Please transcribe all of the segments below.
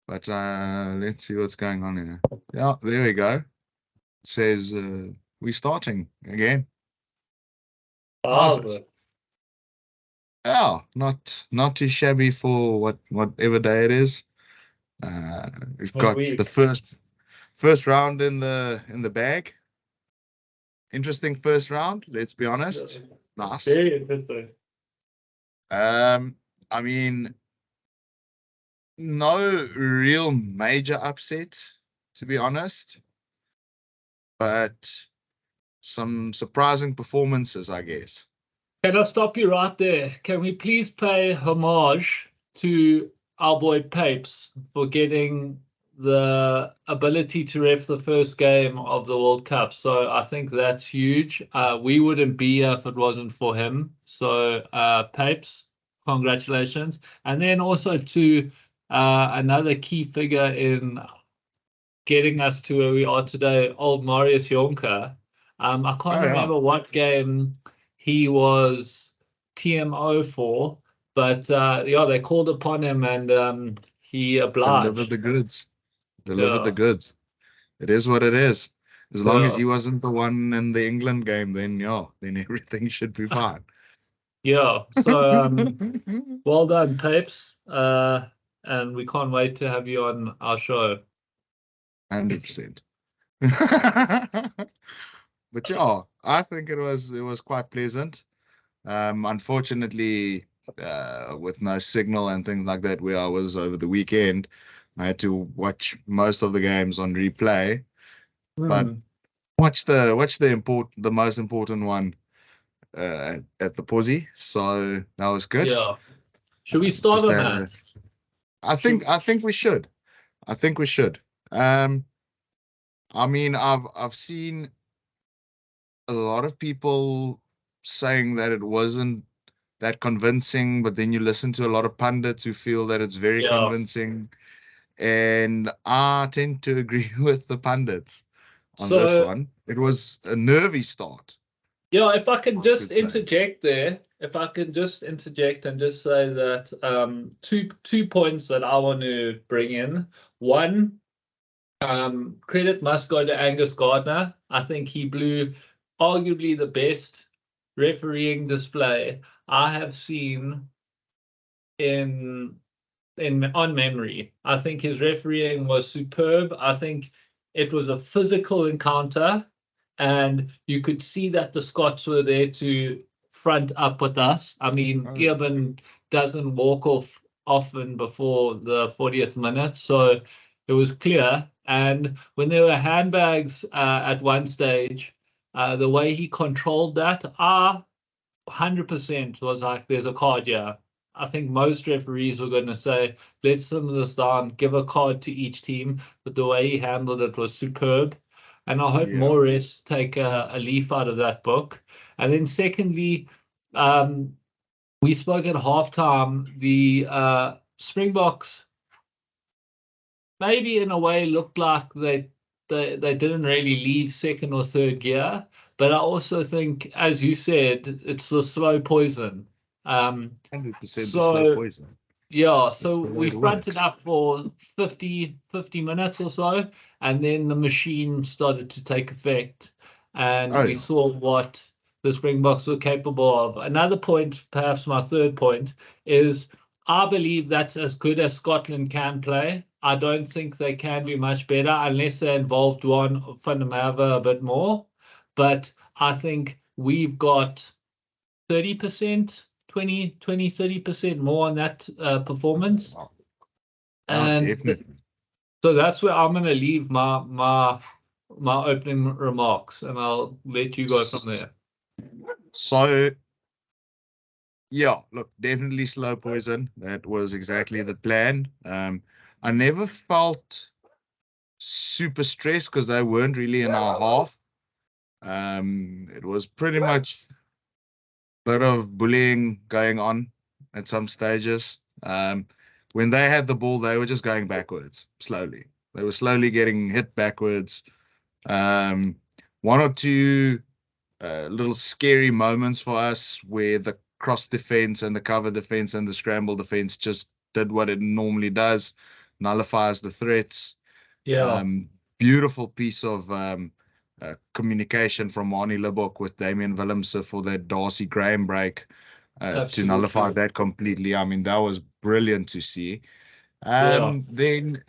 But let's see what's going on here. Yeah, there we go. It says we're starting again. How's it? Yeah, not too shabby for whatever day it is. We've got the first round in the bag. Interesting first round, let's be honest. Nice. Very interesting. I mean, no real major upsets, to be honest, but some surprising performances, I guess. Can I stop you right there? Can we please pay homage to our boy Papes for getting the ability to ref the first game of the World Cup? So I think that's huge. We wouldn't be here if it wasn't for him. So Papes, congratulations. And then also to another key figure in getting us to where we are today, old Marius Jonker. I can't remember what game he was TMO for, but yeah, they called upon him and he obliged. Delivered the goods. Delivered the goods. It is what it is. As long as he wasn't the one in the England game, then everything should be fine. Yeah. So well done, Papes. And we can't wait to have you on our show. 100%. But yeah, I think it was quite pleasant. Unfortunately, with no signal and things like that, where I was over the weekend, I had to watch most of the games on replay. But watch the most important one at the Posy, so that was good. Yeah. Should we start on that? I think we should. I think we should. I mean, I've seen a lot of people saying that it wasn't that convincing, but then you listen to a lot of pundits who feel that it's very convincing, and I tend to agree with the pundits on this one. It was a nervy start. Yeah, if I can just interject there, if I can just interject and just say that two points that I want to bring in. One, credit must go to Angus Gardner. I think he blew arguably the best refereeing display I have seen on memory. I think his refereeing was superb. I think it was a physical encounter, and you could see that the Scots were there to front up with us. I mean, Gibbon doesn't walk off often before the 40th minute, so it was clear. And when there were handbags at one stage, the way he controlled that, 100% was like, there's a card here. I think most referees were going to say, let's simmer this down, give a card to each team. But the way he handled it was superb. And I hope more refs take a leaf out of that book. And then secondly, we spoke at halftime, the Springboks maybe in a way looked like they didn't really leave second or third gear. But I also think, as you said, it's the slow poison. 100% the slow poison. Yeah, so we fronted up for 50 minutes or so, and then the machine started to take effect, and we saw what the Springboks were capable of. Another point, perhaps my third point, is I believe that's as good as Scotland can play. I don't think they can be much better unless they involved one van der Merwe a bit more. But I think we've got 30%, 20, 30% more on that performance. And definitely. So that's where I'm going to leave my opening remarks, and I'll let you go from there. So, yeah, look, definitely slow poison. That was exactly the plan. I never felt super stressed because they weren't really in our half. It was pretty much a bit of bullying going on at some stages. When they had the ball, they were just going backwards slowly. They were slowly getting hit backwards. One or two little scary moments for us where the cross defense and the cover defense and the scramble defense just did what it normally does. nullifies the threats. Yeah. Beautiful piece of communication from Arnie Libbok with Damian Willemse for that Darcy Graham break to nullify that completely. I mean, that was brilliant to see. Then,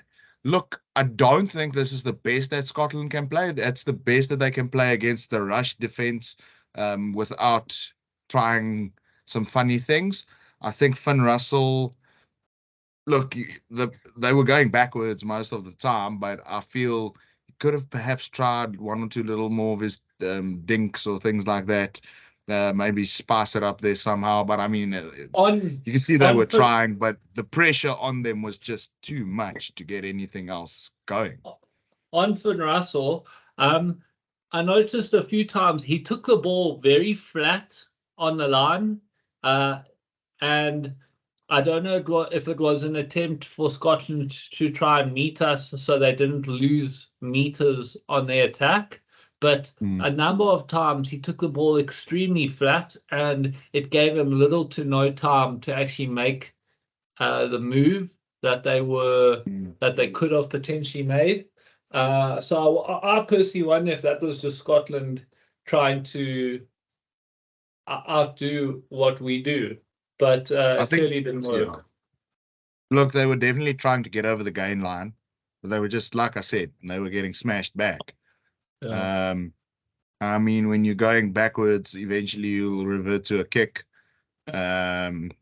look, I don't think this is the best that Scotland can play. That's the best that they can play against the rush defense without trying some funny things. I think Finn Russell, look, they were going backwards most of the time, but I feel he could have perhaps tried one or two little more of his dinks or things like that. Maybe spice it up there somehow. But I mean, you can see they were trying, but the pressure on them was just too much to get anything else going. On Finn Russell, I noticed a few times he took the ball very flat on the line, and I don't know if it was an attempt for Scotland to try and meet us so they didn't lose meters on their attack. But a number of times he took the ball extremely flat, and it gave him little to no time to actually make the move that they could have potentially made. So I personally wonder if that was just Scotland trying to outdo what we do, but it clearly didn't work. Yeah. Look, they were definitely trying to get over the gain line, but they were just, like I said, they were getting smashed back. Yeah. I mean, when you're going backwards, eventually you'll revert to a kick,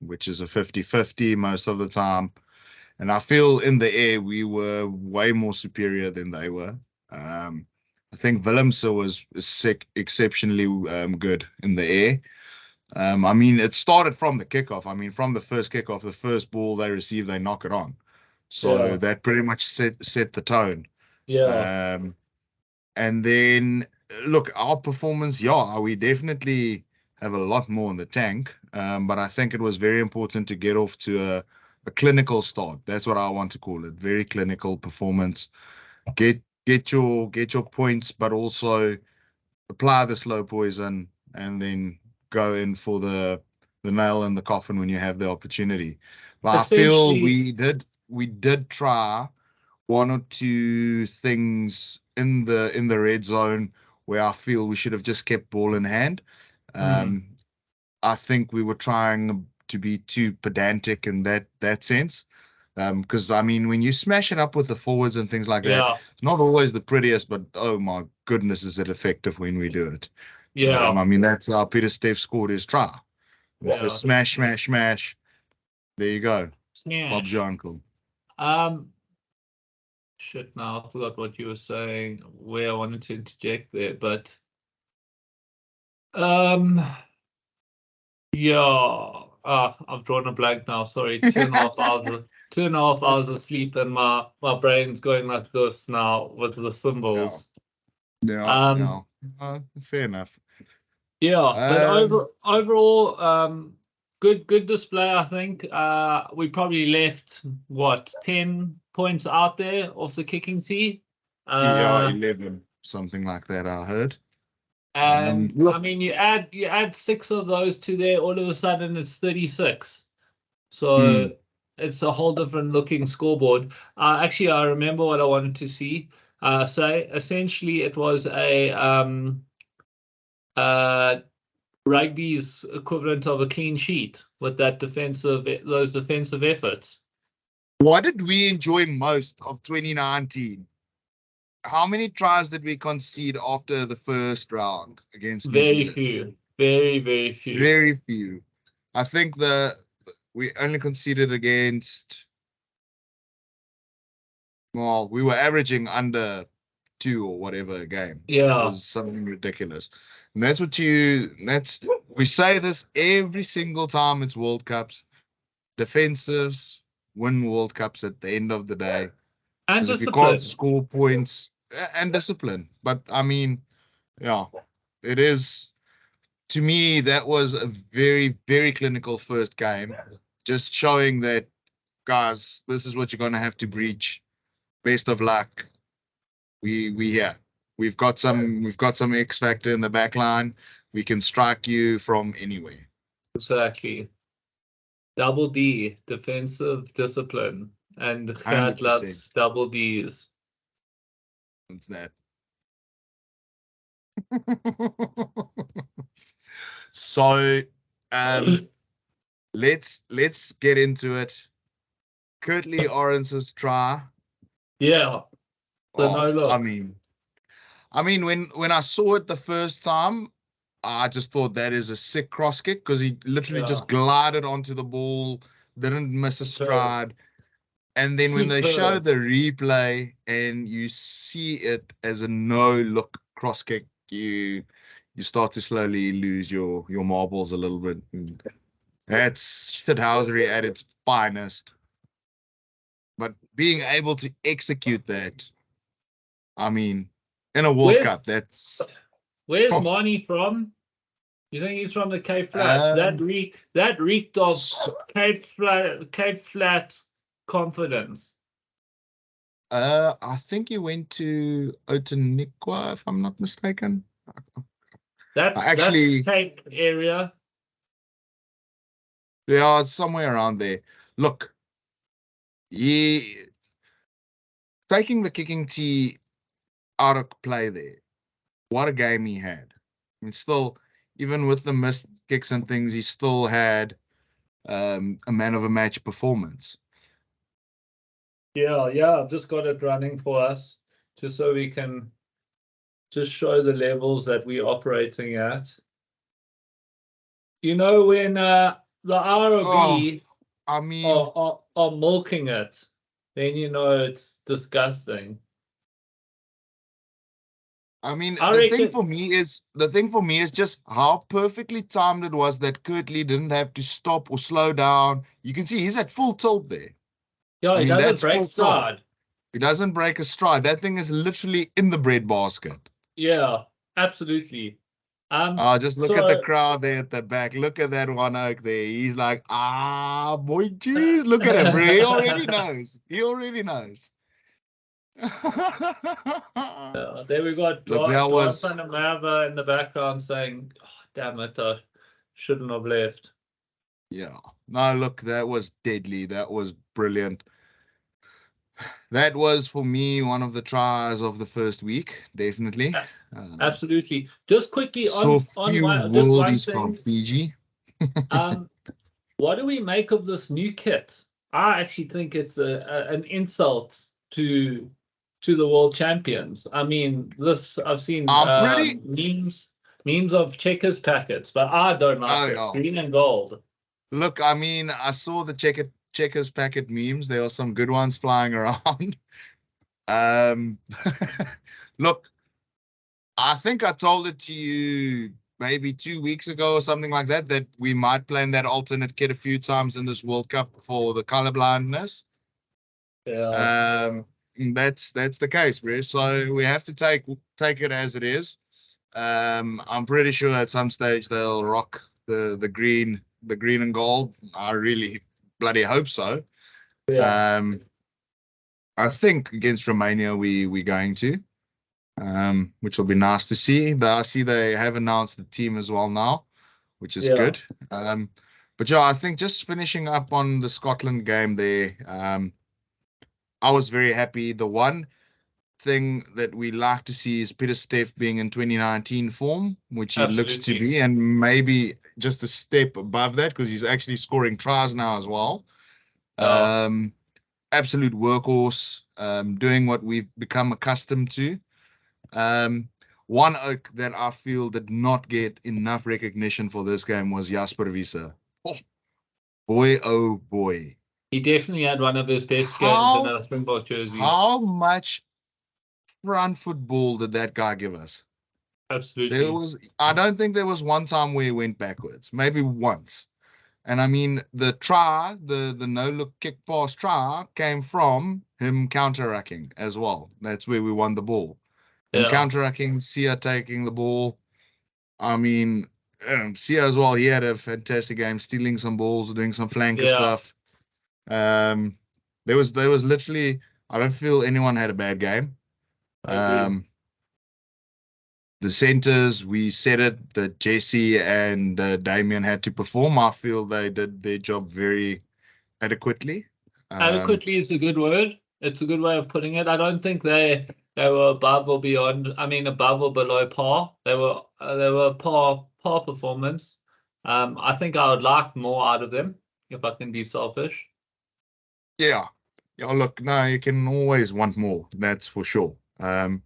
which is a 50-50 most of the time. And I feel in the air, we were way more superior than they were. I think Willemse was exceptionally good in the air. I mean, it started from the kickoff. I mean, from the first kickoff, the first ball they receive, they knock it on. So that pretty much set the tone. Yeah. And then, look, our performance, we definitely have a lot more in the tank. But I think it was very important to get off to a clinical start. That's what I want to call it. Very clinical performance. Get your points, but also apply the slow poison and then go in for the nail in the coffin when you have the opportunity. But I feel we did try one or two things in the red zone where I feel we should have just kept ball in hand. I think we were trying to be too pedantic in that sense. Because I mean, when you smash it up with the forwards and things like that, it's not always the prettiest, but oh my goodness, is it effective when we do it? Yeah. I mean, that's how Peter Steph scored his try. Just smash, smash, smash. There you go. Smash. Bob's your uncle. Shit, now I forgot what you were saying, where I wanted to interject there, but I've drawn a blank now. Sorry, 2.5 hours of sleep, and my brain's going like this now with the symbols. Yeah. Fair enough. Yeah, but overall, good display. I think we probably left 10 points out there off the kicking tee. 11, something like that. I heard. And I mean, you add 6 of those to there, all of a sudden it's 36. So it's a whole different looking scoreboard. Actually, I remember what I wanted to see. So essentially, it was a rugby's equivalent of a clean sheet with those defensive efforts. What did we enjoy most of 2019? How many tries did we concede after the first round against New Zealand? Few. Very, very few. Very few. I think we only conceded against, well, we were averaging under 2 or whatever a game. Yeah. It was something ridiculous. And we say this every single time it's World Cups. Defensives win World Cups at the end of the day. And if you can't score points and discipline. But I mean, it is, to me, that was a very, very clinical first game. Just showing that, guys, this is what you're going to have to breach. Best of luck. We've got some X factor in the back line. We can strike you from anywhere. Exactly. Double D, defensive discipline. and Gert 100%. loves double B's. It's that. So, let's get into it. Curtly Orange's try. Yeah. So no look. I mean, when I saw it the first time, I just thought that is a sick cross kick because he literally just glided onto the ball, didn't miss a stride. And then when they show the replay and you see it as a no-look cross kick, you start to slowly lose your marbles a little bit. That's shithousery at its finest. But being able to execute that, I mean, in a World Cup, that's... Where's Marnie from? You think he's from the Cape Flats? That reeked of Cape Flat confidence. I think he went to Otaniqua, if I'm not mistaken. That's Cape area. Yeah, it's somewhere around there. Look, taking the kicking tee out of play there. What a game he had. I mean, still, even with the missed kicks and things, he still had a man of a match performance. Yeah, I've just got it running for us, just so we can just show the levels that we're operating at. You know, when the IRB are milking it, then you know it's disgusting. I mean, the thing for me is just how perfectly timed it was that Curtly didn't have to stop or slow down. You can see he's at full tilt there. Yeah, he doesn't break stride. He doesn't break a stride. That thing is literally in the breadbasket. Yeah, absolutely. Just look at the crowd there at the back. Look at that one oak there. He's like, boy, jeez, look at him. He already knows. There we got John Panamava in the background saying, oh, damn it, I shouldn't have left. Yeah. No, look, that was deadly. That was brilliant. That was, for me, one of the tries of the first week, definitely. Absolutely. Just quickly on worldies from Fiji. What do we make of this new kit? I actually think it's an insult to the world champions. I mean, I've seen memes of checkers packets, but I don't like it. Green and gold. Look, I mean, I saw the checkers packet memes. There are some good ones flying around. Look, I think I told it to you maybe 2 weeks ago or something like that, that we might play in that alternate kit a few times in this World Cup for the colorblindness. Yeah. That's the case, bro. So we have to take it as it is. I'm pretty sure at some stage they'll rock the green and gold. I really bloody hope so. Yeah. I think against Romania we're going to, which will be nice to see. I see they have announced the team as well now, which is good. But yeah, I think just finishing up on the Scotland game there, I was very happy. The one thing that we like to see is Pieter-Steph being in 2019 form, which he looks to be, and maybe just a step above that because he's actually scoring tries now as well. Absolute workhorse, doing what we've become accustomed to. One oak that I feel did not get enough recognition for this game was Jasper Wiese. Oh boy. He definitely had one of his best games in a Springbok jersey. How much front football did that guy give us? Absolutely. I don't think there was one time where he went backwards. Maybe once. And I mean, the try, the no-look kick pass try came from him counter-racking as well. That's where we won the ball. And counter-racking, Sia taking the ball. I mean, Sia as well, he had a fantastic game, stealing some balls, doing some flanker stuff. There was literally, I don't feel anyone had a bad game. The centers, we said it, that Jesse and Damien had to perform. I feel they did their job very adequately. Adequately is a good word. It's a good way of putting it. I don't think they were above or beyond. I mean, above or below par. They were par performance. I think I would like more out of them if I can be selfish. Yeah. Yeah, look, no, you can always want more, that's for sure. But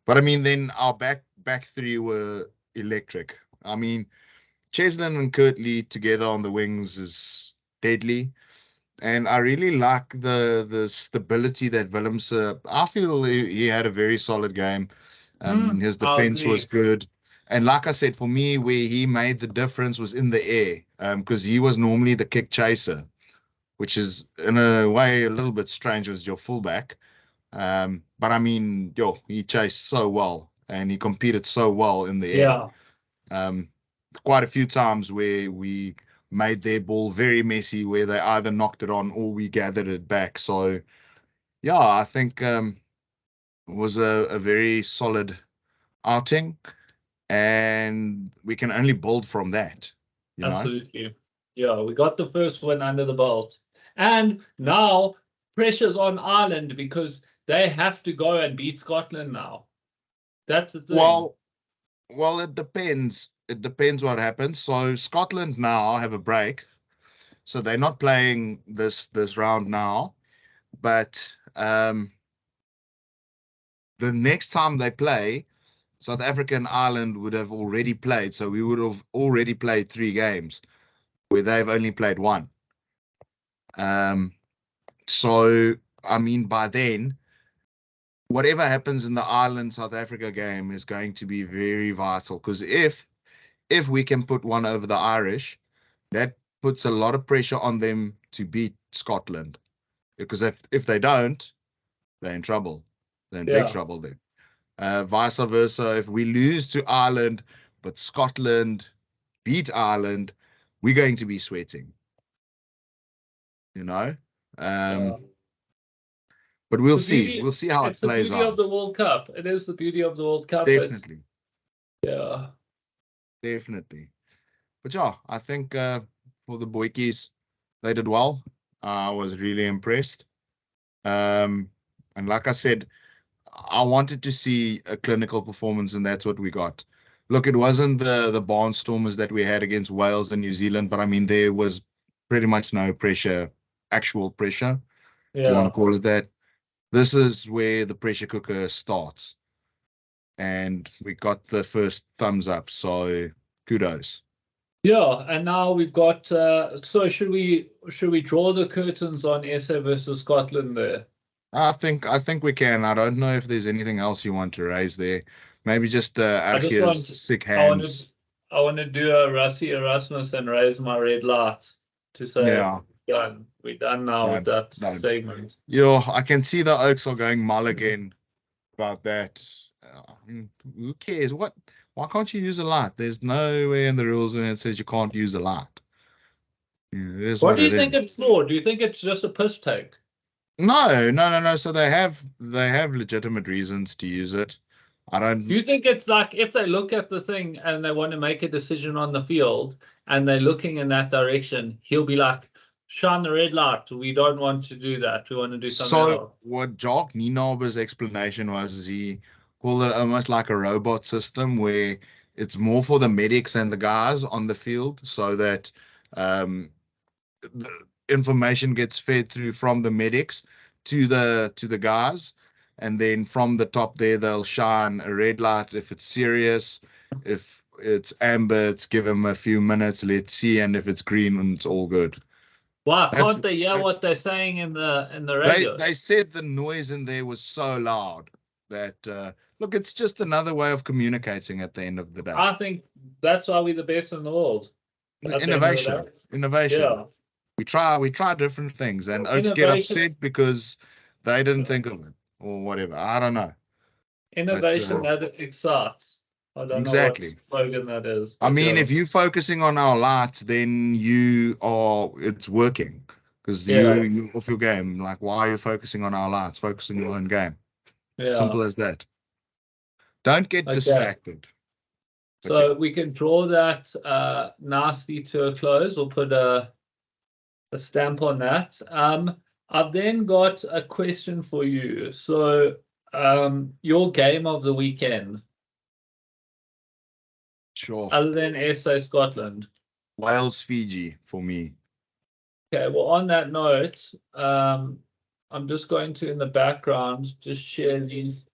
I mean, then our back three were electric. I mean, Cheslin and Kirtley together on the wings is deadly. And I really like the stability that Willems. I feel he had a very solid game. His I defense was agree. good. And like I said, for me, where he made the difference was in the air, because he was normally the kick chaser, which is in a way a little bit strange as your fullback. But I mean, he chased so well and he competed so well in the air. Yeah, Quite a few times where we made their ball very messy, where they either knocked it on or we gathered it back. So, yeah, I think it was a very solid outing, and we can only build from that, you know? absolutely. Yeah, we got the first one under the belt. And now pressure's on Ireland because they have to go and beat Scotland now. That's the thing. Well, it depends. It depends what happens. So Scotland now have a break, so they're not playing this round now, but the next time they play, South Africa and Ireland would have already played. So we would have already played 3 games where they've only played 1. So, I mean, by then, whatever happens in the Ireland South Africa game is going to be very vital, because if we can put one over the Irish, that puts a lot of pressure on them to beat Scotland. Because if they don't, they're in trouble. They're in big trouble then. Vice versa, if we lose to Ireland, but Scotland beat Ireland, we're going to be sweating. You know? But we'll see. We'll see how it plays out. It's the beauty of the World Cup. It is the beauty of the World Cup. Definitely. Yeah. Definitely. But yeah, I think for the boykies, they did well. I was really impressed. And like I said, I wanted to see a clinical performance, and that's what we got. Look, it wasn't the barnstormers that we had against Wales and New Zealand, but I mean, there was pretty much no pressure, actual pressure, if you want to call it that. This is where the pressure cooker starts. And we got the first thumbs up, so kudos. Yeah, and now we've got. So should we draw the curtains on SA versus Scotland there? I think we can. I don't know if there's anything else you want to raise there. Maybe just Archia's sick hands. I want to do a Rassie Erasmus and raise my red light to say we're done now with that segment. Yeah, I can see the Oaks are going mulligan about that. Who cares? Why can't you use a light? There's nowhere in the rules when it says you can't use a light. What do you think it's for? Do you think it's just a piss take? No. So they have legitimate reasons to use it. Do you think it's like if they look at the thing and they want to make a decision on the field and they're looking in that direction, he'll be like, shine the red light. We don't want to do that. We want to do something else. What Jock Nienaber's explanation was is he called it almost like a robot system where it's more for the medics and the guys on the field, so that the information gets fed through from the medics to the guys, and then from the top there they'll shine a red light if it's serious. If it's amber, it's give them a few minutes, let's see, and if it's green, it's all good. Why can't they hear what they're saying in the radio? They said the noise in there was so loud that look, it's just another way of communicating at the end of the day. I think that's why we're the best in the world. Innovation. Yeah. We try different things, and Oaks get upset because they didn't think of it or whatever. I don't know. Innovation that excites. I don't know what slogan that is. I mean, if you're focusing on our lights, then it's working, because you off your game. Like, why are you focusing on our lights? Focus on your own game. Yeah. Simple as that. Don't get distracted. So we can draw that nicely to a close. We'll put a stamp on that. I've then got a question for you. So, your game of the weekend, Sure. other than SA Scotland. Wales, Fiji for me. Okay, well, on that note, I'm just going to, in the background, just share these.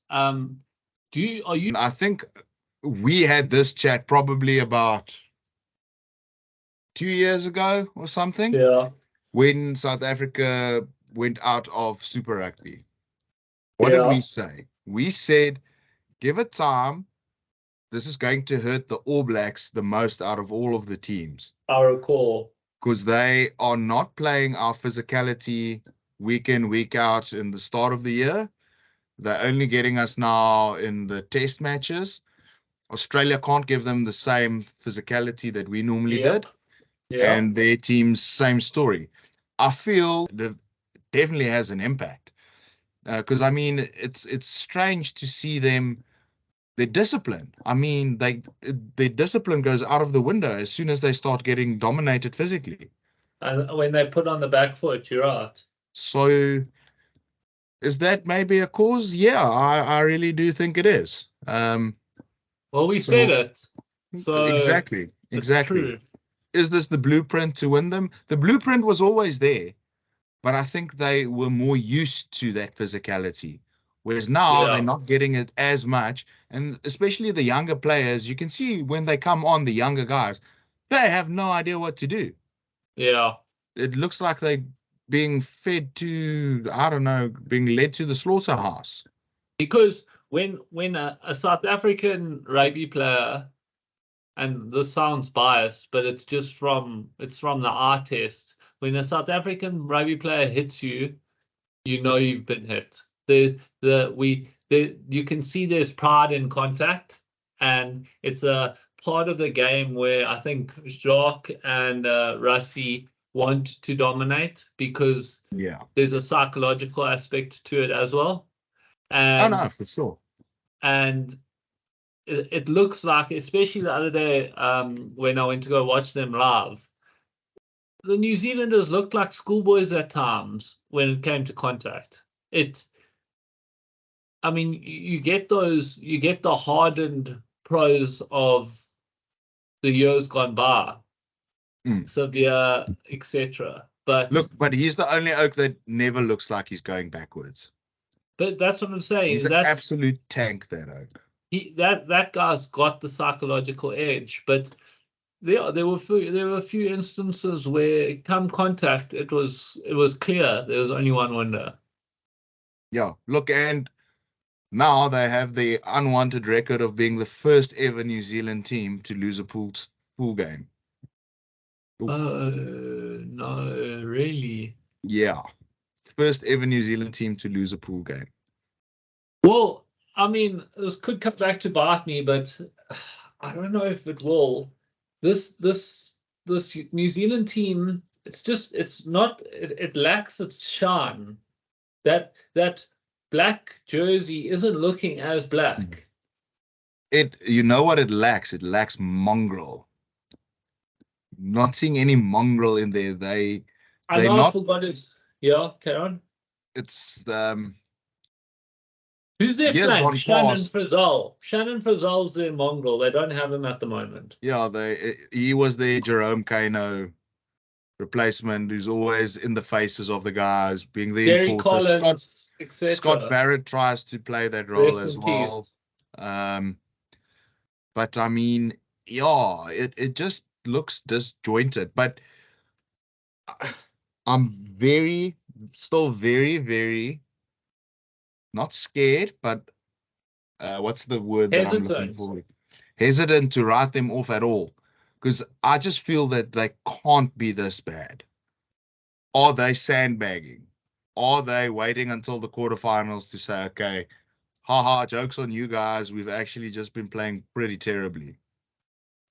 Are you? I think we had this chat probably about 2 years ago or something. Yeah. When South Africa went out of Super Rugby. What did we say? We said, give it time. This is going to hurt the All Blacks the most out of all of the teams. I recall. Because they are not playing our physicality week in, week out in the start of the year. They're only getting us now in the test matches. Australia can't give them the same physicality that we normally did. Yeah. And their team's same story. I feel that definitely has an impact. Because I mean, it's strange to see them, their discipline. I mean, their discipline goes out of the window as soon as they start getting dominated physically. And when they put on the back foot, you're right. So is that maybe a cause? Yeah, I really do think it is. Well, we said it. So exactly. it's true. Is this the blueprint to win them? The blueprint was always there, but I think they were more used to that physicality. Whereas now they're not getting it as much. And especially the younger players, you can see when they come on, the younger guys, they have no idea what to do. Yeah. It looks like they're being fed to, I don't know, being led to the slaughterhouse. Because when a South African rugby player, and this sounds biased, but it's from the eye test. When a South African rugby player hits you, you know you've been hit. You can see there's pride in contact, and it's a part of the game where I think Jacques and Rassie want to dominate because there's a psychological aspect to it as well. And no, for sure. And it looks like, especially the other day, when I went to go watch them live, the New Zealanders looked like schoolboys at times when it came to contact. I mean, you get the hardened pros of the years gone by, Severe, etc. But he's the only oak that never looks like he's going backwards. But that's what I'm saying. He's an absolute tank, that oak. That guy's got the psychological edge, but there were a few instances where come contact, it was clear there was only one winner. Yeah, look, and now they have the unwanted record of being the first ever New Zealand team to lose a pool game. No, really? Yeah, first ever New Zealand team to lose a pool game. Well, I mean, this could come back to bite me, but I don't know if it will. This New Zealand team, it lacks its shine. That black jersey isn't looking as black. You know what it lacks? It lacks mongrel. Not seeing any mongrel in there. I forgot it. Yeah, Karen. It's who's their flank? Shannon Frizzell. Shannon Frizzell's their mongrel. They don't have him at the moment. Yeah, he was the Jerome Kano replacement, who's always in the faces of the guys, being the Gary enforcer. Collins, Scott Barrett tries to play that role as well. But I mean, yeah, it just looks disjointed. But I'm still very, very not scared, but what's the word that I'm looking for? Hesitant to write them off at all. Because I just feel that they can't be this bad. Are they sandbagging? Are they waiting until the quarterfinals to say, okay, haha, joke's on you guys. We've actually just been playing pretty terribly.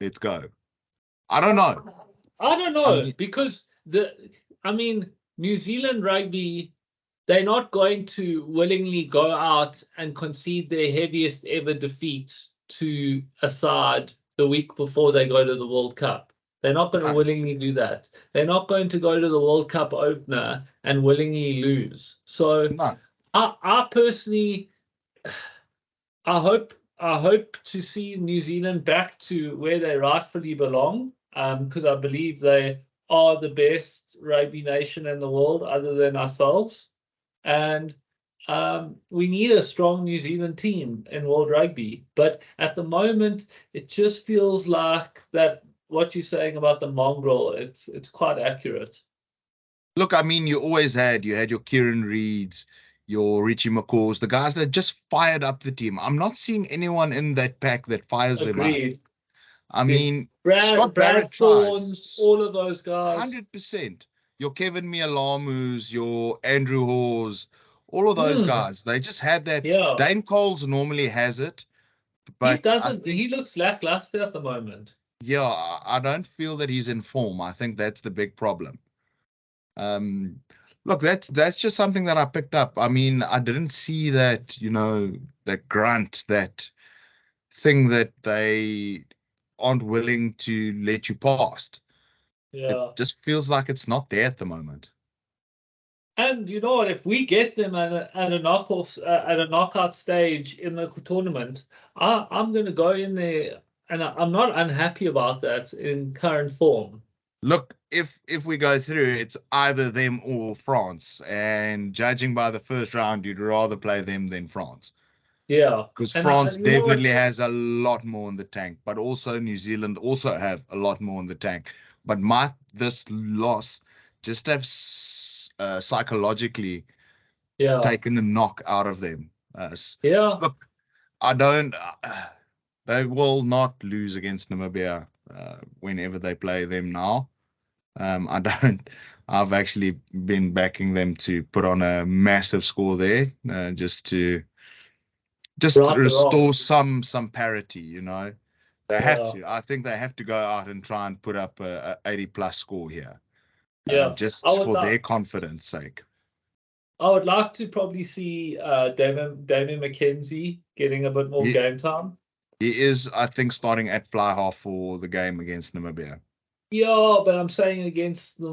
Let's go. I don't know. Because New Zealand rugby, they're not going to willingly go out and concede their heaviest ever defeat to a side the week before they go to the World Cup. They're not going to willingly do that. They're not going to go to the World Cup opener and willingly lose. So No. I personally, I hope to see New Zealand back to where they rightfully belong, because I believe they are the best rugby nation in the world, other than ourselves. And we need a strong New Zealand team in World Rugby. But at the moment, it just feels like that what you're saying about the mongrel, it's quite accurate. Look, I mean, you had your Kieran Reeds, your Richie McCaws, the guys that just fired up the team. I'm not seeing anyone in that pack that fires them up. Agreed. I mean, Brad Barrett Thorns, tries. all of those guys. 100%. Your Kevin Mialamus, your Andrew Hawes, all of those guys. They just had that. Yeah. Dane Coles normally has it, but he doesn't. He looks lackluster at the moment. Yeah, I don't feel that he's in form. I think that's the big problem. Look, that's just something that I picked up. I mean, I didn't see that, that grunt, that thing that they aren't willing to let you past. It Yeah. just feels like it's not there at the moment. And you know what? If we get them at a knockout stage in the tournament, I'm going to go in there, and I'm not unhappy about that in current form. Look, if we go through, it's either them or France, and judging by the first round, you'd rather play them than France. Yeah, Because and France definitely has a lot more in the tank, but also New Zealand also have a lot more in the tank. But might this loss just have psychologically taken the knock out of them? Yeah. Look, I don't. They will not lose against Namibia whenever they play them now. I don't. I've actually been backing them to put on a massive score there, just to restore some parity. They have to. I think they have to go out and try and put up a 80+ score here. Just for their confidence sake. I would like to probably see Damon McKenzie getting a bit more game time. He is, I think, starting at fly half for the game against Namibia. Yeah, but I'm saying against the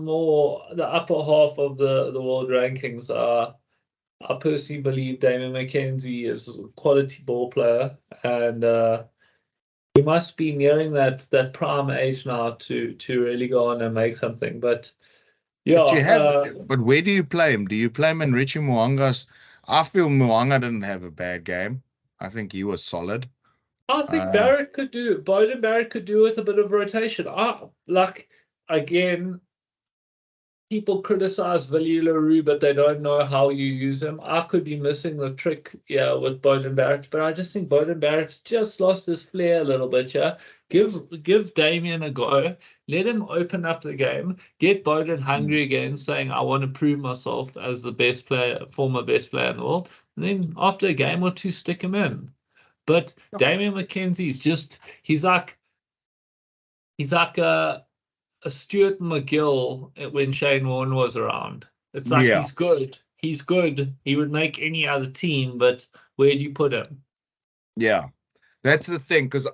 upper half of the world rankings. I personally believe Damon McKenzie is a quality ball player, and he must be nearing that prime age now to really go on and make something. But yeah, but where do you play him? Do you play him in Richie Mwanga's? I feel Mwanga didn't have a bad game. I think he was solid. I think Bowden Barrett could do with a bit of rotation. Again, people criticize Villiers Leroux, but they don't know how you use him. I could be missing the trick, with Bowden Barrett, but I just think Bowden Barrett's just lost his flair a little bit, Give Damien a go. Let him open up the game. Get Bowden hungry again, saying, I want to prove myself as the former best player in the world. And then after a game or two, stick him in. But Damien McKenzie's he's like a Stuart McGill when Shane Warne was around. It's like he's good. He's good. He would make any other team, but where do you put him? Yeah, that's the thing. Because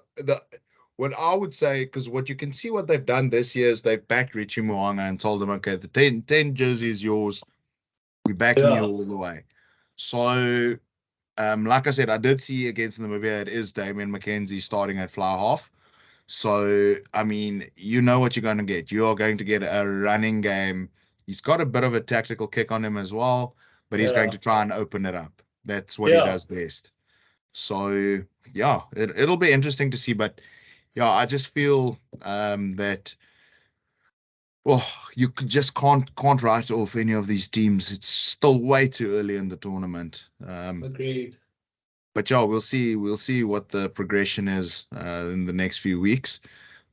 what I would say, because what you can see what they've done this year is they've backed Richie Mwanga and told him, okay, the 10 jersey is yours. We're backing you all the way. So, like I said, I did see against Namibia, it is Damien McKenzie starting at fly half. So, I mean, you know what you're going to get. You are going to get a running game. He's got a bit of a tactical kick on him as well, but he's going to try and open it up. That's what he does best. So, yeah, it'll be interesting to see. But, yeah, I just feel that, you just can't write off any of these teams. It's still way too early in the tournament. Agreed. But yeah, we'll see what the progression is in the next few weeks.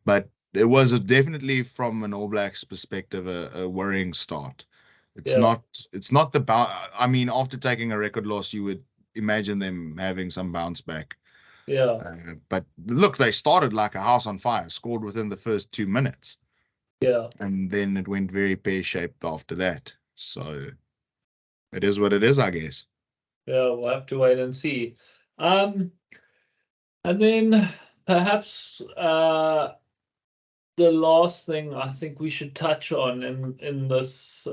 But it was definitely, from an All Blacks perspective, a worrying start. It's not I mean, after taking a record loss, you would imagine them having some bounce back. But look, they started like a house on fire, scored within the first 2 minutes. And then it went very pear-shaped after that. So it is what it is, I guess. Yeah, we'll have to wait and see. And then perhaps the last thing I think we should touch on in this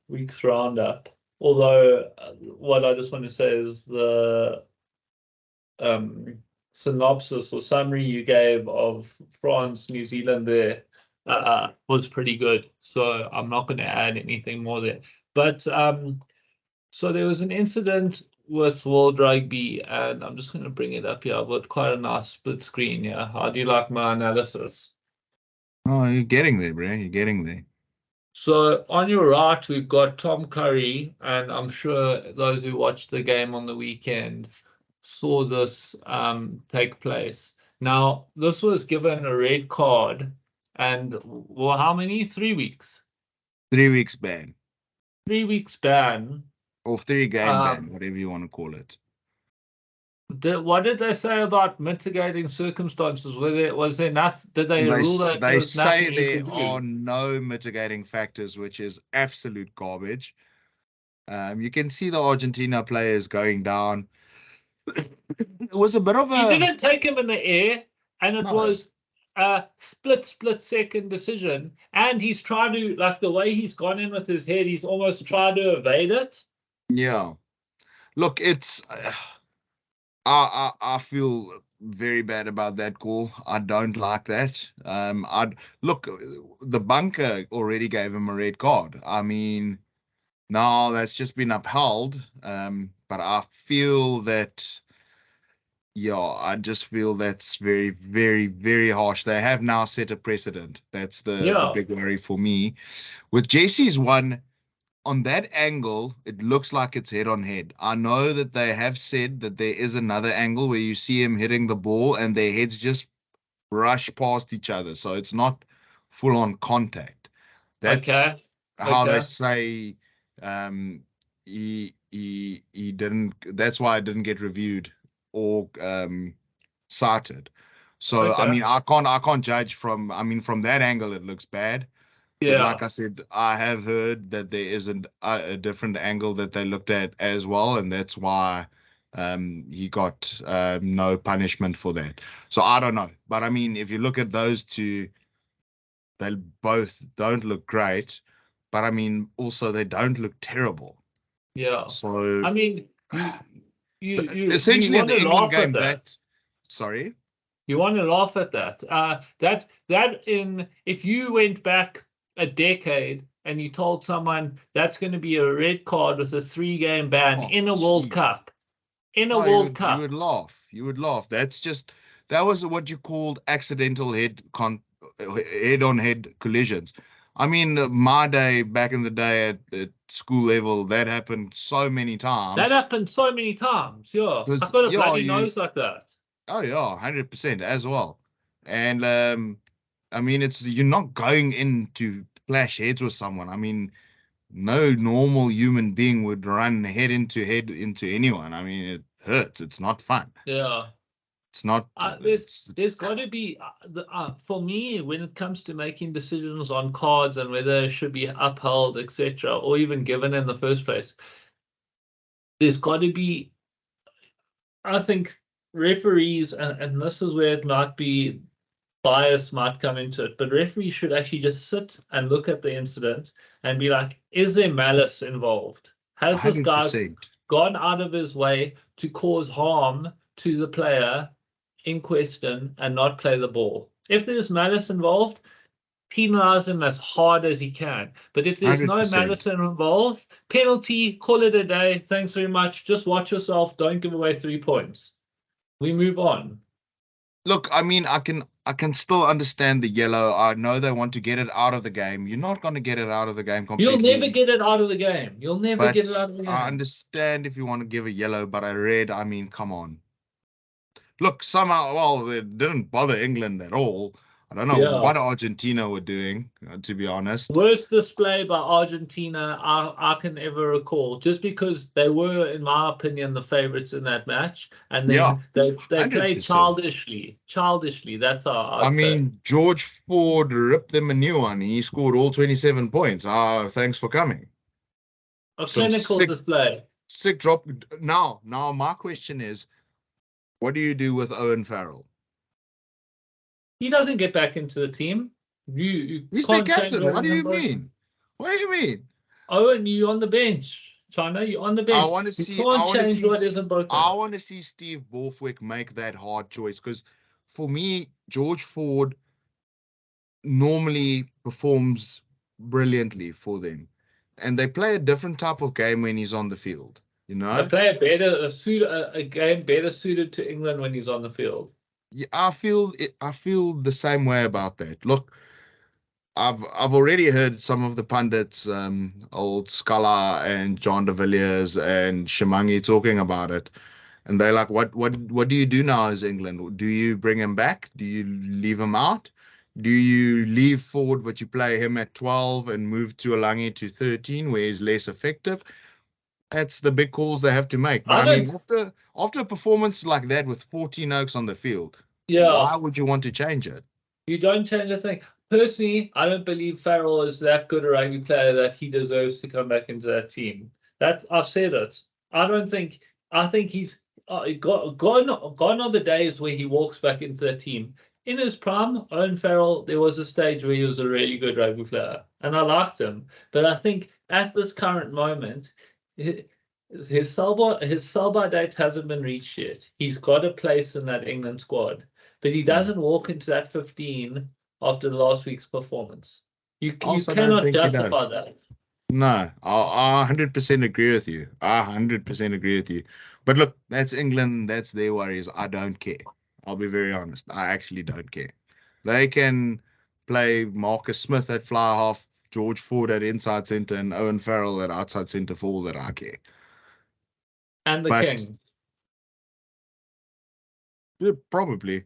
week's roundup. Although what I just want to say is the synopsis or summary you gave of France, New Zealand there was pretty good. So I'm not going to add anything more there. But so there was an incident with World Rugby, and I'm just going to bring it up here. I've got quite a nice split screen here. How do you like my analysis? Oh, you're getting there, bro. You're getting there. So on your right, we've got Tom Curry, and I'm sure those who watched the game on the weekend saw this take place. Now, this was given a red card, and well, how many? 3 weeks. 3 weeks ban. 3 weeks ban. Or 3-game ban, whatever you want to call it. What did they say about mitigating circumstances? Was there nothing? Did they rule that they there was say nothing you there could are do? no mitigating factors, which is absolute garbage. You can see the Argentina players going down. It was a bit of He a didn't take him in the air, and it no. was a split second decision. And he's trying to, like the way he's gone in with his head, he's almost tried to evade it. Yeah. Look, it's I feel very bad about that call. I don't like that. I'd look, the bunker already gave him a red card. I mean, now that's just been upheld. But I feel that, yeah, I just feel that's very, very, very harsh. They have now set a precedent. That's the big worry for me. With Jesse's one, on that angle, it looks like it's head on head. I know that they have said that there is another angle where you see him hitting the ball and their heads just brush past each other. So it's not full on contact. That's how they say he didn't. That's why it didn't get reviewed or cited. So I mean, I can't judge from. I mean, from that angle, it looks bad. But like I said, I have heard that there isn't a different angle that they looked at as well, and that's why he got no punishment for that. So I don't know. But I mean, if you look at those two, they both don't look great. But I mean, also they don't look terrible. Yeah. So I mean, you essentially in want the to England laugh at game, that. Sorry. You want to laugh at that. If you went back a decade and you told someone that's going to be a red card with a 3-game ban in a World Cup, you would laugh. You would laugh. That was what you called accidental head-on-head collisions. I mean, my day back in the day at school level, that happened so many times. That happened so many times. Yeah, I've got a bloody nose like that. Oh yeah, 100% as well. And I mean, you're not going in to clash heads with someone. I mean, no normal human being would run head into anyone. I mean, it hurts. It's not fun. Yeah. It's not. There's got to be for me when it comes to making decisions on cards and whether it should be upheld, etc., or even given in the first place. There's got to be, I think, referees, and this is where it might be bias might come into it, but referees should actually just sit and look at the incident and be like, is there malice involved? Has this guy 100%. gone out of his way to cause harm to the player in question and not play the ball? If there's malice involved, penalize him as hard as he can. But if there's 100%. no malice involved, penalty, call it a day. Thanks very much. Just watch yourself. Don't give away 3 points. We move on. Look, I mean, I can still understand the yellow. I know they want to get it out of the game. You're not going to get it out of the game completely. You'll never get it out of the game. You'll never get it out of the game. I understand if you want to give a yellow, but I mean, come on. Look, somehow, well, it didn't bother England at all. I don't know what Argentina were doing, to be honest. Worst display by Argentina I can ever recall, just because they were, in my opinion, the favourites in that match, and then they played childishly. That's how I mean, George Ford ripped them a new one. He scored all 27 points. Thanks for coming. A clinical display. Sick drop. Now, my question is, what do you do with Owen Farrell? He doesn't get back into the team. You He's their can't change captain. what What do is you important. mean? What do you mean? Owen, you on the bench. China, you on the bench. You can't change what isn't broken. I want to see Steve Borthwick make that hard choice, because for me, George Ford normally performs brilliantly for them, and they play a different type of game when he's on the field. You They know, play a game better suited to England when he's on the field. yeah, I feel the same way about that. Look, I've already heard some of the pundits, old Scala and John de Villiers and Shimangi talking about it, and they're like, what do you do now as England? Do you bring him back? Do you leave him out? Do you leave Ford but you play him at 12 and move to Alangi to 13 where he's less effective? That's the big calls they have to make. But I I mean, don't. after a performance like that with 14 oaks on the field, Yeah, why would you want to change it? you don't change a thing. Personally, I don't believe Farrell is that good a rugby player that he deserves to come back into that team. That I've said it. I don't think. I think he's gone are the days where he walks back into the team. In his prime, Owen Farrell, there was a stage where he was a really good rugby player, and I liked him. But I think at this current moment, his sell-by date hasn't been reached yet. He's got a place in that England squad, but he doesn't walk into that 15 after the last week's performance. You Also, don't cannot think he justify does. that. No, I 100% agree with you. I 100% agree with you. But look, that's England. That's their worries. I don't care. I'll be very honest. I actually don't care. They can play Marcus Smith at fly half, George Ford at inside centre, and Owen Farrell at outside centre for all that I care. And the But king. yeah, probably.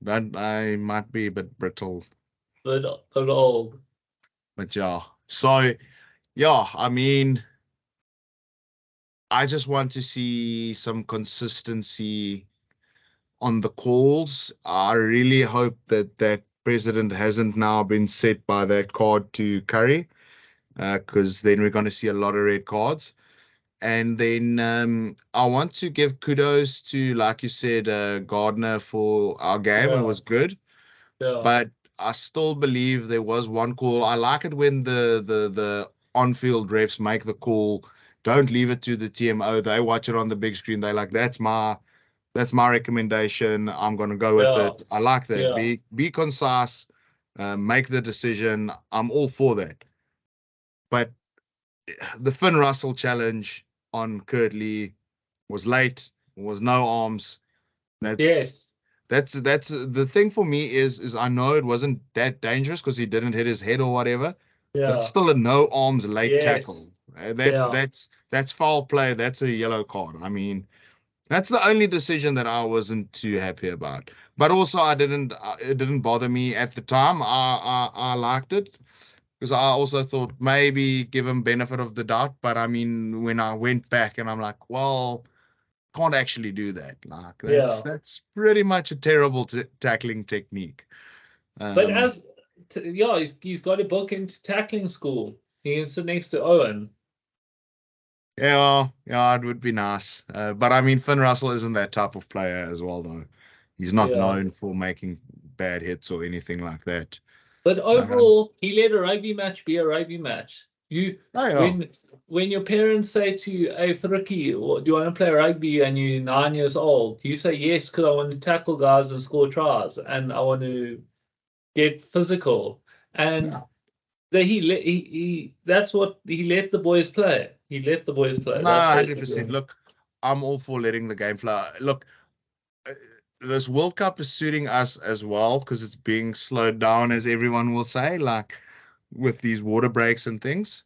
That I might be a bit brittle. But old. But yeah. So, yeah, I mean, I just want to see some consistency on the calls. I really hope that that precedent hasn't now been set by that card to Curry, because then we're going to see a lot of red cards. And then I want to give kudos to, like you said, Gardner for our game. It Yeah, was good, yeah, but I still believe there was one call. I like it when the on-field refs make the call. Don't leave it to the TMO. They watch it on the big screen. They're like, that's my recommendation. I'm going to go with yeah, it. I like that. yeah. Be concise, make the decision. I'm all for that. But the Finn Russell challenge on Kirtley was late, was no arms. That's Yes, that's the thing for me is I know it wasn't that dangerous because he didn't hit his head or whatever, but it's yeah, still a no arms late yes, tackle. yeah. That's foul play. That's a yellow card. I mean, that's the only decision that I wasn't too happy about. But also, it didn't bother me at the time. I liked it because I also thought maybe give him benefit of the doubt. But I mean, when I went back and I'm like, well, can't actually do that. Like Yeah. that's pretty much a terrible tackling technique. But Um, yeah, he's got a book into tackling school. He can sit next to Owen. yeah, it would be nice. But I mean, Finn Russell isn't that type of player as well, though. He's not Yeah. known for making bad hits or anything like that. But Um, overall, he let a rugby match be a rugby match. You oh yeah, when your parents say to you, "Hey, Frikkie, do you want to play rugby?" and you're 9 years old, you say yes because I want to tackle guys and score tries, and I want to get physical. And yeah. that's what he let the boys play. He let the boys play. No, That's 100%. basically. Look, I'm all for letting the game flow. Look, uh, this World Cup is suiting us as well because it's being slowed down, as everyone will say, like with these water breaks and things.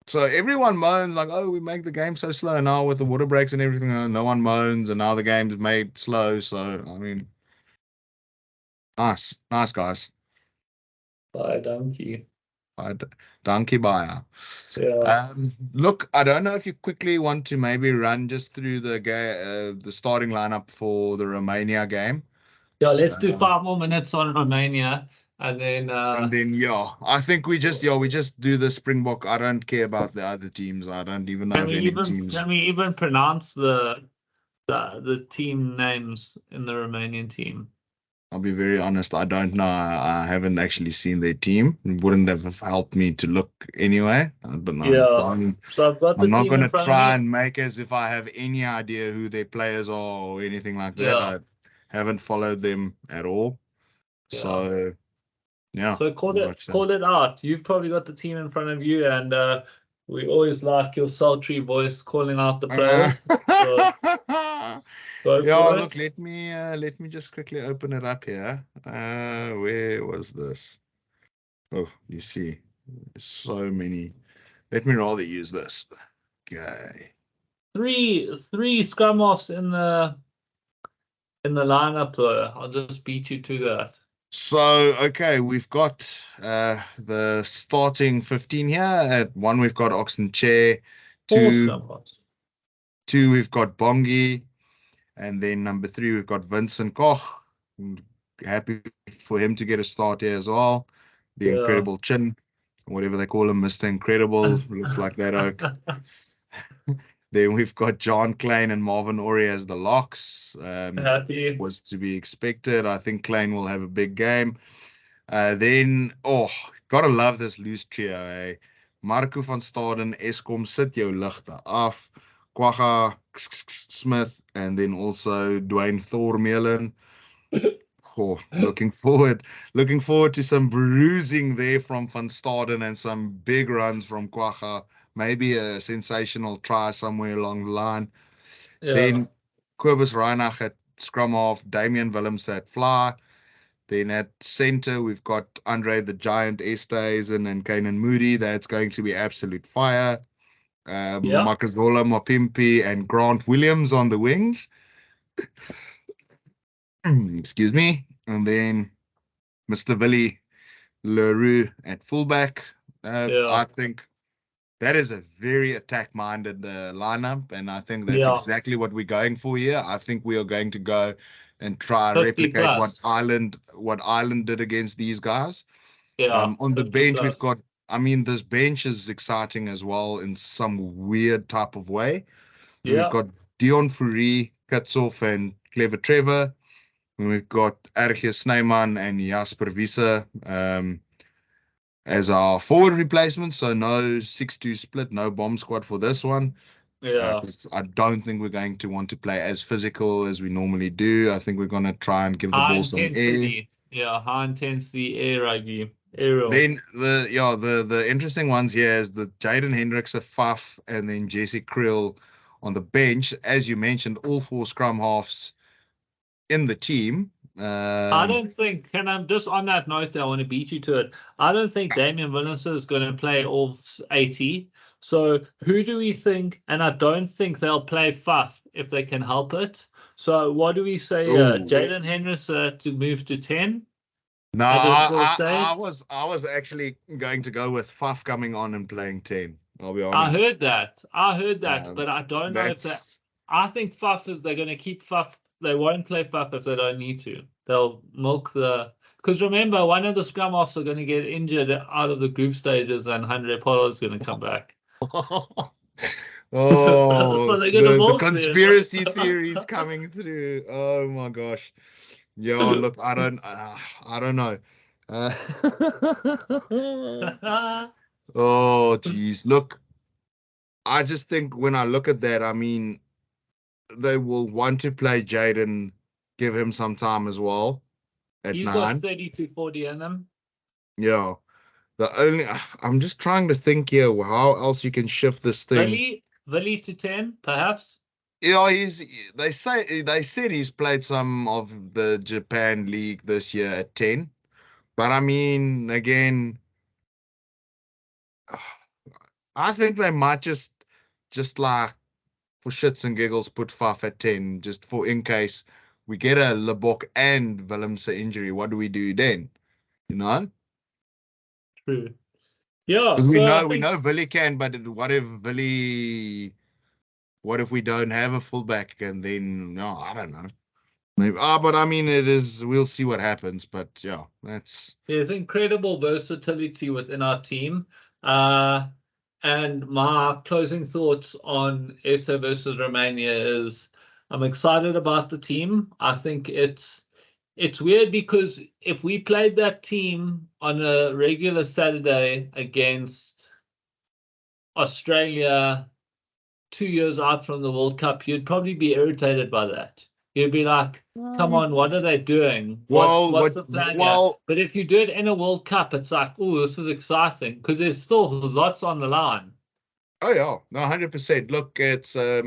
So everyone moans like, "Oh, we make the game so slow." Now with the water breaks and everything, no one moans, and now the game's made slow. So I mean, nice guys. By a donkey. I donkey buyer. Yeah. Look, I don't know if you quickly want to maybe run just through the starting lineup for the Romania game. Yeah, let's do Um, 5 more minutes on Romania and then and then yeah, I think we just do the Springbok. I don't care about the other teams. I don't even know if any teams. can we even pronounce the team names in the Romanian team? I'll be very honest. I don't know. I haven't actually seen their team. It wouldn't have helped me to look anyway. I don't know. Yeah. So I've got the I'm not team going in to front of try me. and make as if I have any idea who their players are or anything like that. Yeah. I haven't followed them at all. Yeah. So, yeah. So call it out. You've probably got the team in front of you, and we always like your sultry voice calling out the players. So go Yeah, for look, it. let me just quickly open it up here. Where was this? Oh, you see, so many. Let me rather use this. Okay. Three scrum offs in the lineup though. I'll just beat you to that. So, okay, we've got the starting 15 here. At 1, we've got Oxen Chair. Four scrum offs. 2, we've got Bongi. And then number 3, we've got Vincent Koch. Happy for him to get a start here as well. The Incredible Chin, whatever they call him, Mr. Incredible. Looks like that oak. Then we've got John Klein and Marvin Ori as the locks. Happy. Was to be expected. I think Klein will have a big game. Gotta love this loose trio, eh? Marco van Staden, Eskom, sit jou ligte af. Quagga, Smith, and then also Dwayne Thormelen. Oh, looking forward to some bruising there from Van Staden and some big runs from Quagga. Maybe a sensational try somewhere along the line. Yeah. Then Kobus Reinach at scrum half, Damian Willems at fly. Then at center, we've got Andre the Giant Easthuizen and Kanan Moody. That's going to be absolute fire. Makazola Mapimpi and Grant Williams on the wings. Excuse me. And then Mr. Willie Leroux at fullback. I think that is a very attack-minded lineup, and I think that's exactly what we're going for here. I think we are going to go and try and replicate what Ireland did against these guys. Yeah. On the bench, we've got. I mean, this bench is exciting as well in some weird type of way. Yeah. We've got Dion Fourie, Katsoff, and Clever Trevor. And we've got Ergius Snyman and Jasper Wiese as our forward replacements. So no 6-2 split, no bomb squad for this one. Yeah. I don't think we're going to want to play as physical as we normally do. I think we're going to try and give the ball some air. Yeah, high intensity air rugby. Aerial. Then the interesting ones here is the Jaden Hendricks at Faf and then Jesse Krill on the bench. As you mentioned, all 4 scrum halves in the team. I don't think, and I'm just on that note, I want to beat you to it. I don't think Damian Williams is going to play all 80. So who do we think? And I don't think they'll play Faf if they can help it. So what do we say? Jaden Hendricks to move to 10. No, I was actually going to go with Faf coming on and playing 10. I'll be honest. I heard that, but I don't know if that. I think Faf they're going to keep Faf. They won't play Faf if they don't need to. They'll milk because remember, one of the scrum offs are going to get injured out of the group stages, and Andre Polo is going to come back. So the conspiracy theories coming through. Oh my gosh. Yeah, look, I don't know. Oh geez, look, I just think when I look at that, I mean, they will want to play Jaden, give him some time as well at He's 9. got 30 to 40 in them. Yeah. I'm just trying to think here how else you can shift this thing. Willie to 10, perhaps. Yeah, they said he's played some of the Japan League this year at 10. But I mean, again, I think they might just like for shits and giggles put Faf at 10 just for in case we get a Lebok and Willemse injury. What do we do then? You know? True. Yeah. Because we know Willie can, but what if we don't have a fullback and then no, I don't know. Maybe, but I mean, we'll see what happens. But yeah, there's incredible versatility within our team. And my closing thoughts on SA versus Romania is I'm excited about the team. I think it's it's weird because if we played that team on a regular Saturday against Australia 2 years out from the World Cup, you'd probably be irritated by that. You'd be like, come on, what are they doing? What's the plan here? But if you do it in a World Cup, it's like, oh, this is exciting because there's still lots on the line. Oh yeah, no, 100%. Look, it's I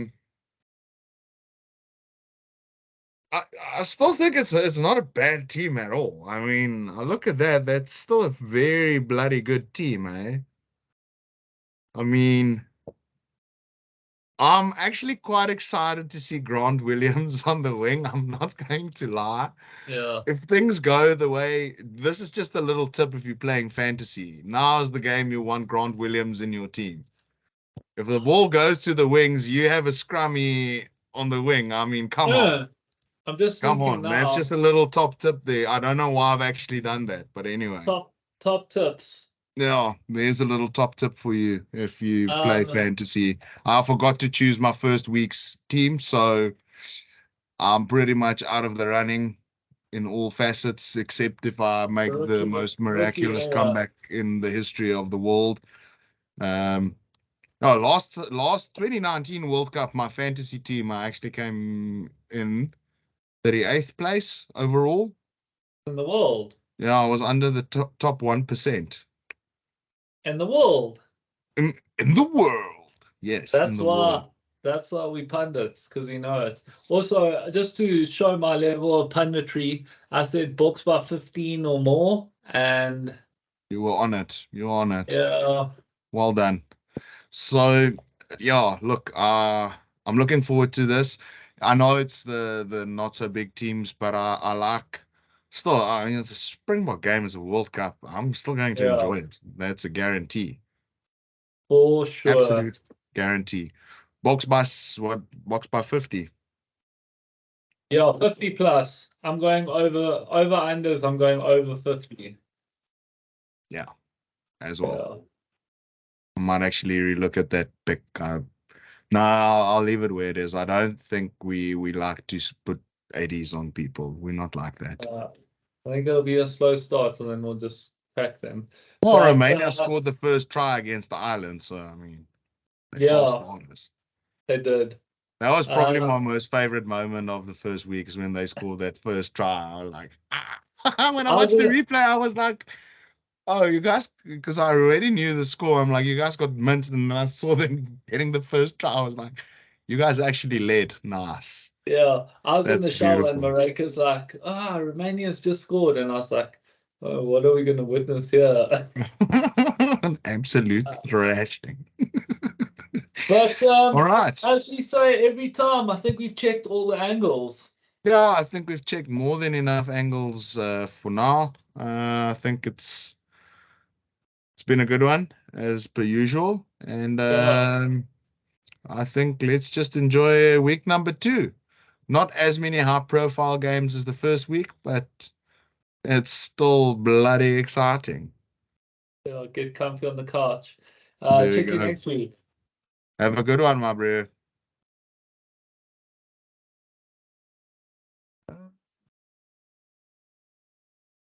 still think it's not a bad team at all. I mean, I look at that, that's still a very bloody good team, eh? I mean, I'm actually quite excited to see Grant Williams on the wing. I'm not going to lie. Yeah. If things go the way, this is just a little tip if you're playing fantasy. Now is the game you want Grant Williams in your team. If the ball goes to the wings, you have a scrummy on the wing. I mean, come on. I'm just Come thinking on, now. that's just a little top tip there. I don't know why I've actually done that, but anyway. Top tips. Yeah, there's a little top tip for you if you play fantasy. I forgot to choose my first week's team, so I'm pretty much out of the running in all facets, except if I make the most miraculous comeback in the history of the world. Last 2019 World Cup, my fantasy team, I actually came in 38th place overall. In the world? Yeah, I was under the top 1%. In the world? In the world. Yes, that's why we pundits, because we know it. Also, just to show my level of punditry, I said books by 15 or more, and you were on it. You're on it. Yeah. Well done. So, yeah, look, I'm looking forward to this. I know it's the not so big teams, but I like still. I mean, the Springbok game is a World Cup. I'm still going to enjoy it. That's a guarantee. For sure. Absolute guarantee. Box by 50. Yeah, 50 plus. I'm going over unders. I'm going over 50. Yeah, as well. Yeah. I might actually relook at that pick. No, I'll leave it where it is. I don't think we like to put 80s on people. We're not like that. I think it'll be a slow start, and then we'll just crack them. Well, Romania scored the first try against the island, so I mean, they fast starters. They did. That was probably my most favorite moment of the first week, is when they scored that first try. I was like, when I watched the replay, I was like, oh, you guys, because I already knew the score. I'm like, you guys got minced, and then I saw them getting the first try. I was like, you guys actually led. Nice. Yeah, I was in the shower, and Mareka's like, Romania's just scored. And I was like, oh, what are we going to witness here? An absolute thrashing. But all right. As we say every time, I think we've checked all the angles. Yeah, I think we've checked more than enough angles for now. I think it's been a good one, as per usual. And I think let's just enjoy week number 2. Not as many high-profile games as the first week, but it's still bloody exciting. Yeah, get comfy on the couch. Check you next week. Have a good one, my bro.